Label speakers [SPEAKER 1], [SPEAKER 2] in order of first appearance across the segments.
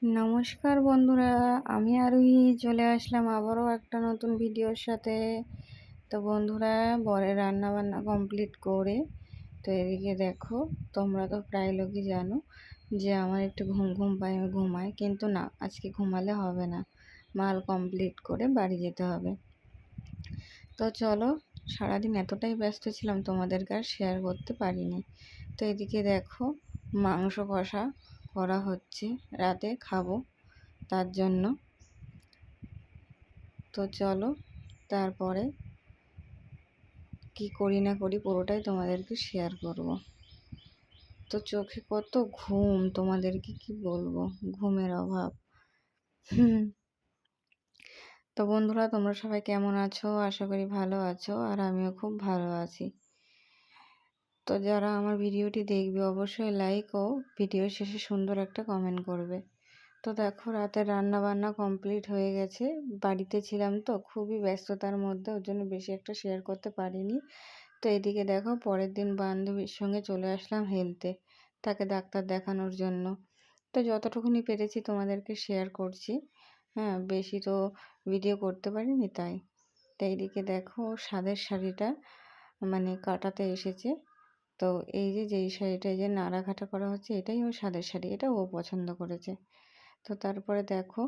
[SPEAKER 1] নমস্কার বন্ধুরা, আমি আরোহী চলে আসলাম আবারও একটা নতুন ভিডিওর সাথে। তো বন্ধুরা, বরের রান্নাবান্না কমপ্লিট করে তো এদিকে দেখো, তোমরা তো প্রায় লোকই জানো যে আমার একটু ঘুম ঘুম পায়, আমি ঘুমাই, কিন্তু না, আজকে ঘুমালে হবে না, মাল কমপ্লিট করে বাড়ি যেতে হবে। তো চলো, সারাদিন এতটাই ব্যস্ত ছিলাম তোমাদেরকে আর শেয়ার করতে পারিনি। তো এদিকে দেখো, মাংস কষা করা হচ্ছে, রাতে খাবো তার জন্য। তো চলো, তারপরে কি করি না করি পুরোটাই তোমাদেরকে শেয়ার করব। তো চোখে কত ঘুম, তোমাদেরকে কি বলবো, ঘুমের অভাব। তো বন্ধুরা, তোমরা সবাই কেমন আছো? আশা করি ভালো আছো, আর আমিও খুব ভালো আছি। তো যারা আমার ভিডিওটি দেখবে অবশ্যই লাইক ও ভিডিও শেষে সুন্দর একটা কমেন্ট করবে। তো দেখো, রাতের রান্না বান্না কমপ্লিট হয়ে গেছে। বাড়িতে ছিলাম তো খুবই ব্যস্ততার মধ্যে, ওর জন্য বেশি একটা শেয়ার করতে পারিনি। তো এদিকে দেখো, পরের দিন বান্ধবীর সঙ্গে চলে আসলাম হেলতে, তাকে ডাক্তার দেখানোর জন্য। তো যতটুকুনি পেরেছি তোমাদেরকে শেয়ার করছি। হ্যাঁ, বেশি তো ভিডিও করতে পারিনি তাই। তো এইদিকে দেখো, সাদের শাড়িটা মানে কাটাতে এসেছে। তো এই যে যেই শাড়িটা, এই যে নাড়াঘাটা করা হচ্ছে, এটাই ওর সাদের শাড়ি, এটা ও পছন্দ করেছে। তো তারপরে দেখো,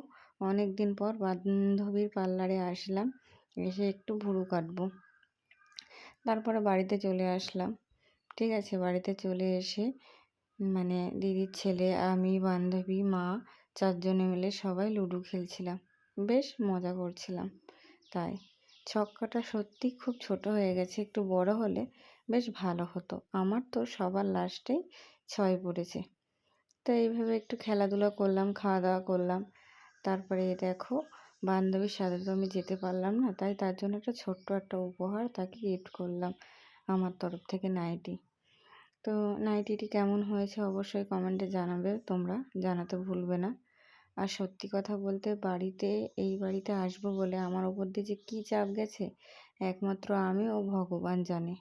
[SPEAKER 1] অনেক দিন পর বান্ধবীর পার্লারে আসলাম, এসে একটু ভুরু কাটবো। তারপরে বাড়িতে চলে আসলাম। ঠিক আছে, বাড়িতে চলে এসে মানে দিদির ছেলে, আমি, বান্ধবী, মা, চারজনে মিলে সবাই লুডো খেলছিলাম, বেশ মজা করছিলাম। তাই ছক্কাটা সত্যি খুব ছোট হয়ে গেছে, একটু বড় হলে বেশ ভালো হতো। আমার তো সবার লাস্টেই 6 পড়েছে। তো এইভাবে একটু খেলাধুলা করলাম, খাওয়া দাওয়া করলাম। তারপরে দেখো, বান্ধবীর সাথে তো আমি যেতে পারলাম না, তাই তার জন্য একটা ছোট্ট একটা উপহার তাকে গিফট করলাম আমার তরফ থেকে, নাইটি। তো নাইটিটি কেমন হয়েছে অবশ্যই কমেন্টে জানাবে, তোমরা জানাতে ভুলবে না। আর সত্যি কথা বলতে, এই বাড়িতে আসবো বলে আমার ওপর দিয়ে যে কী চাপ গেছে, একমাত্র আমি ও ভগবান জানে।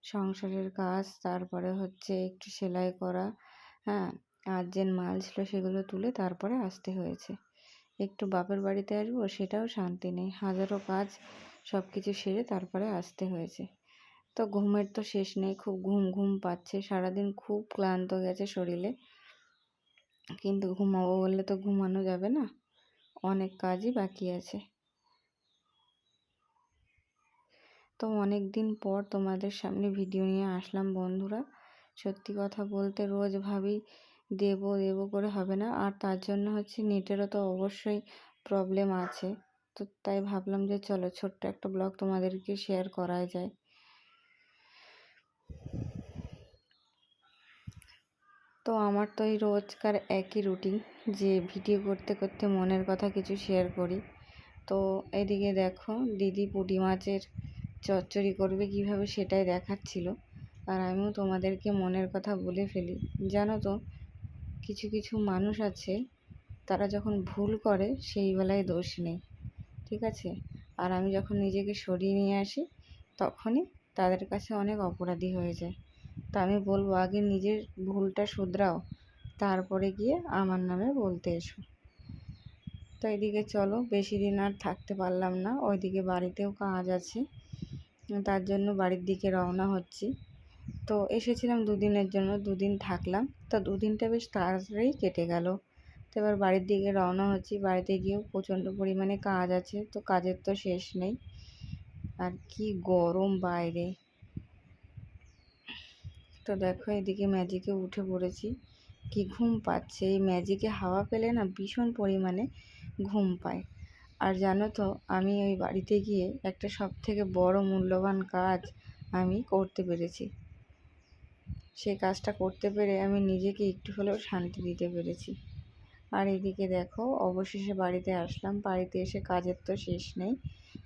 [SPEAKER 1] সংসারের কাজ, তারপরে হচ্ছে একটু সেলাই করা, হ্যাঁ, আর্জেন্ট মাল ছিল সেগুলো তুলে তারপরে আসতে হয়েছে। একটু বাপের বাড়িতে আসবো সেটাও শান্তি নেই, হাজারো কাজ সব কিছু সেরে তারপরে আসতে হয়েছে। তো ঘুমের তো শেষ নেই, খুব ঘুম ঘুম পাচ্ছে, সারাদিন খুব ক্লান্ত গেছে শরীরে। কিন্তু ঘুমাবো বললে তো ঘুমানো যাবে না, অনেক কাজই বাকি আছে। তো অনেক দিন পর তোমাদের সামনে ভিডিও নিয়ে আসলাম বন্ধুরা। সত্যি কথা বলতে রোজ ভাবি দেবো দেবো করে হবে না, আর তার জন্য হচ্ছে নেটেরও তো অবশ্যই প্রবলেম আছে। তো তাই ভাবলাম যে চলো ছোট্ট একটা ব্লগ তোমাদেরকে শেয়ার করা যায়। তো আমার তো এই রোজকার একই রুটিন, যে ভিডিও করতে করতে মনের কথা কিছু শেয়ার করি। তো এদিকে দেখো, দিদি পুঁটি মাছের চচ্চড়ি করবে কিভাবে সেটাই দেখাচ্ছিল, আর আমিও তোমাদেরকে মনের কথা বলে ফেলি। জানো তো, কিছু কিছু মানুষ আছে, তারা যখন ভুল করে সেই বেলায় দোষ নেই, ঠিক আছে, আর আমি যখন নিজেকে সরিয়ে নিয়ে আসি তখনই তাদের কাছে অনেক অপরাধী হয়ে যায়। তা আমি বলবো, আগে নিজের ভুলটা শুধরাও, তারপরে গিয়ে আমার নামে বলতে এসো। তো এদিকে চলো, বেশি দিন আর থাকতে পারলাম না, ওইদিকে বাড়িতেও কাজ আছে, তার জন্য বাড়ির দিকে রওনা হচ্ছি। তো এসেছিলাম 2 দিনের জন্য, 2 দিন থাকলাম, তো 2 দিনটা বেশ তাড়াতাড়ি কেটে গেল। তো এবার বাড়ির দিকে রওনা হচ্ছি। বাড়িতে গিয়েও প্রচণ্ড পরিমাণে কাজ আছে, তো কাজের তো শেষ নেই। আর কি গরম বাইরে। তো দেখো, এদিকে ম্যাজিকে উঠে পড়েছি, কি ঘুম পাচ্ছে, এই ম্যাজিকে হাওয়া পেলে না ভীষণ পরিমাণে ঘুম পায়। আর জানো তো, আমি ওই বাড়িতে গিয়ে একটা সবথেকে বড় মূল্যবান কাজ আমি করতে পেরেছি। সেই কাজটা করতে পেরে আমি নিজেকে একটু হলেও শান্তি দিতে পেরেছি। আর এদিকে দেখো, অবশেষে বাড়িতে আসলাম। বাড়িতে এসে কাজের তো শেষ নেই।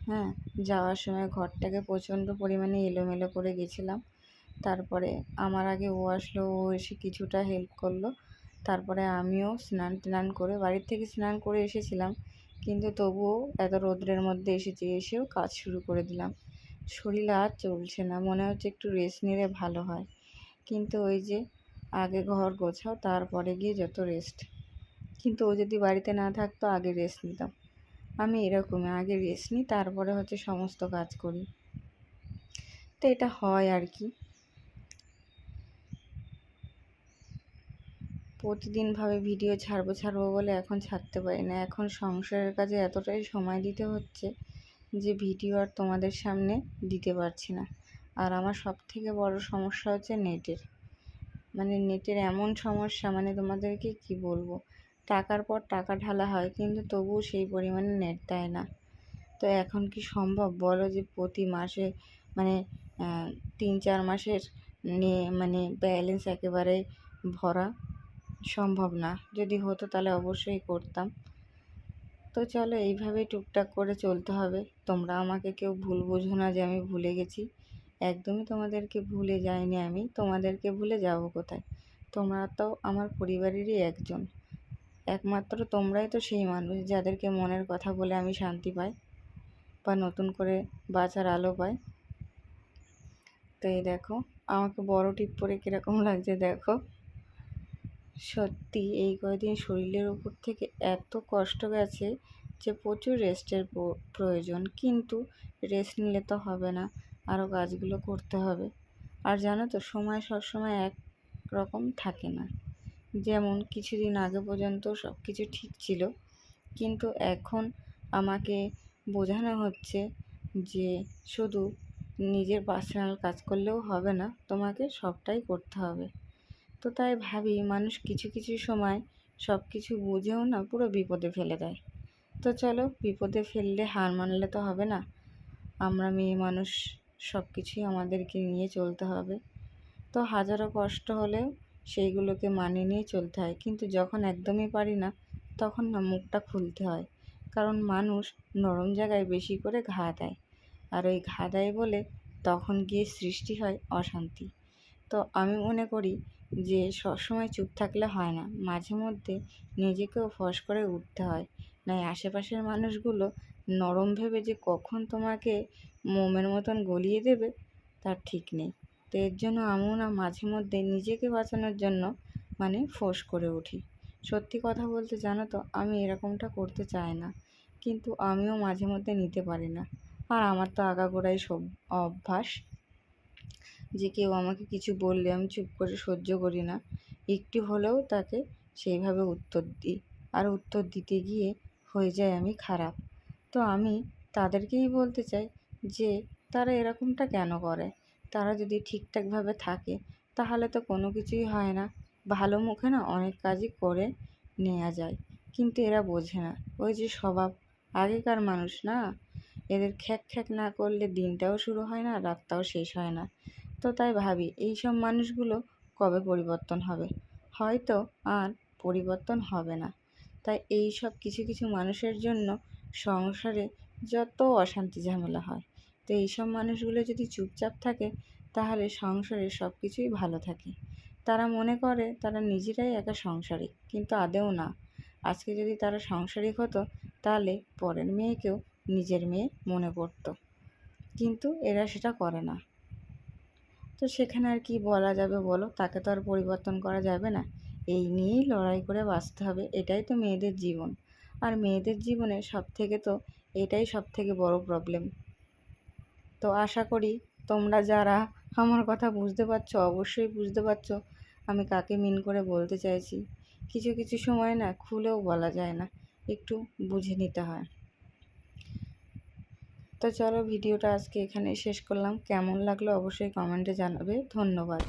[SPEAKER 1] হ্যাঁ, যাওয়ার সময় ঘরটাকে প্রচণ্ড পরিমাণে এলোমেলো করে গেছিলাম। তারপরে আমার আগে ও আসলো, ও এসে কিছুটা হেল্প করলো। তারপরে আমিও স্নান টান করে, বাড়ির থেকে স্নান করে এসেছিলাম, কিন্তু তবুও এত রৌদ্রের মধ্যে এসেও কাজ শুরু করে দিলাম। শরীর আর চলছে না, মনে হচ্ছে একটু রেস্ট নিলে ভালো হয়, কিন্তু ওই যে আগে ঘর গোছাও তারপরে গিয়ে যত রেস্ট, কিন্তু ও যদি বাড়িতে না থাকতো আগে রেস্ট নিতাম। আমি এরকমই, আগে রেস্ট নিই, তারপরে হচ্ছে সমস্ত কাজ করি। তো এটা হয় আর কি। প্রতিদিন ভাবে ভিডিও ছাড়বো বলে এখন ছাড়তে পারি না। এখন সংসারের কাজে এতটাই সময় দিতে হচ্ছে যে ভিডিও আর তোমাদের সামনে দিতে পারছি না। আর আমার সবথেকে বড় সমস্যা হচ্ছে নেটের। নেটের এমন সমস্যা, তোমাদেরকে কি বলবো, টাকার পর টাকা ঢালা হয় কিন্তু তবুও সেই পরিমাণে নেট দেয় না। তো এখন কি সম্ভব বলো যে প্রতি মাসে 3-4 মাসের ব্যালেন্স একেবারে ভরা? সম্ভব না। যদি হতো তাহলে অবশ্যই করতাম। তো চলো এইভাবেই টুকটাক করে চলতে হবে। তোমরা আমাকে কেউ ভুল বুঝো না যে আমি ভুলে গেছি। একদমই তোমাদেরকে ভুলে যাইনি আমি। তোমাদেরকে ভুলে যাব কোথায়? তোমরা তো আমার পরিবারেরই একজন। একমাত্র তোমরাই তো সেই মানুষ যাদেরকে মনের কথা বলে আমি শান্তি পাই বা নতুন করে বাঁচার আলো পাই। তো এই দেখো আমাকে বড় টিপ পরে কীরকম লাগছে দেখো। সত্যি এই কয়দিন শরীরের উপর থেকে এত কষ্ট গেছে যে প্রচুর রেস্টের প্রয়োজন। কিন্তু রেস্ট নিলে তো হবে না, আরও কাজগুলো করতে হবে। আর জানো তো সময় সবসময় এক রকম থাকে না। যেমন কিছুদিন আগে পর্যন্ত সব কিছু ঠিক ছিল, কিন্তু এখন আমাকে বোঝানো হচ্ছে যে শুধু নিজের পার্সোনাল কাজ করলেও হবে না, তোমাকে সবটাই করতে হবে। তো তাই ভাবি মানুষ কিছু কিছু সময় সব কিছু বুঝেও না পুরো বিপদে ফেলে দেয়। তো চলো, বিপদে ফেললে হার মানলে তো হবে না। আমরা মেয়ে মানুষ, সব কিছুই আমাদেরকে নিয়ে চলতে হবে। তো হাজারো কষ্ট হলেও সেইগুলোকে মানিয়ে নিয়ে চলতে হয়। কিন্তু যখন একদমই পারি না তখন না মুখটা খুলতে হয়। কারণ মানুষ নরম জায়গায় বেশি করে ঘা দেয়, আর ওই ঘা দেয় বলে তখন গিয়ে সৃষ্টি হয় অশান্তি। তো আমি মনে করি যে সবসময় চুপ থাকলে হয় না, মাঝে মধ্যে নিজেকেও ফস করে উঠতে হয়। নয় আশেপাশের মানুষগুলো নরম ভেবে যে কখন তোমাকে মোমের মতন গলিয়ে দেবে তার ঠিক নেই। তো এর জন্য আমিও না মাঝে মধ্যে নিজেকে বাঁচানোর জন্য ফোঁস করে উঠি। সত্যি কথা বলতে জানো তো আমি এরকমটা করতে চাই না, কিন্তু আমিও মাঝে মধ্যে নিতে পারি না। আর আমার তো আগাগোড়াই সব অভ্যাস যে কেউ আমাকে কিছু বললে আমি চুপ করে সহ্য করি না, একটু হলেও তাকে সেইভাবে উত্তর দিই। আর উত্তর দিতে গিয়ে হয়ে যায় আমি খারাপ। তো আমি তাদেরকেই বলতে চাই যে তারা এরকমটা কেন করে? তারা যদি ঠিকঠাকভাবে থাকে তাহলে তো কোনো কিছুই হয় না। ভালো মুখে না অনেক কাজই করে নেওয়া যায়, কিন্তু এরা বোঝে না। ওই যে স্বভাব, আগেকার মানুষ না, এদের খ্যাক খ্যাক না করলে দিনটাও শুরু হয় না, রাতটাও শেষ হয় না। তো তাই ভাবি এইসব মানুষগুলো কবে পরিবর্তন হবে? হয়তো আর পরিবর্তন হবে না। তাই এই সব কিছু কিছু মানুষের জন্য সংসারে যত অশান্তি ঝামেলা হয়। তো এইসব মানুষগুলো যদি চুপচাপ থাকে তাহলে সংসারে সব কিছুই ভালো থাকে। তারা মনে করে তারা নিজেরাই একা সংসারিক, কিন্তু আদৌ না। আজকে যদি তারা সাংসারিক হতো তাহলে পরের মেয়েকেও নিজের মেয়ে মনে করতো, কিন্তু এরা সেটা করে না। তো সেখানে আর কি বলা যাবে বলো? তাকে তো আর পরিবর্তন করা যাবে না। এই নিয়েই লড়াই করে বাঁচতে হবে, এটাই তো মেয়েদের জীবন। আর মেয়েদের জীবনে এটাই সব থেকে বড় প্রবলেম। তো আশা করি তোমরা যারা আমার কথা বুঝতে পারছো, অবশ্যই বুঝতে পারছো আমি কাকে মিন করে বলতে চাইছি। কিছু কিছু সময় না খুলেও বলা যায় না, একটু বুঝে নিতে হয়। তো চলো ভিডিওটা আজকে এখানেই শেষ করলাম। কেমন লাগলো অবশ্যই কমেন্টে জানাবে। ধন্যবাদ।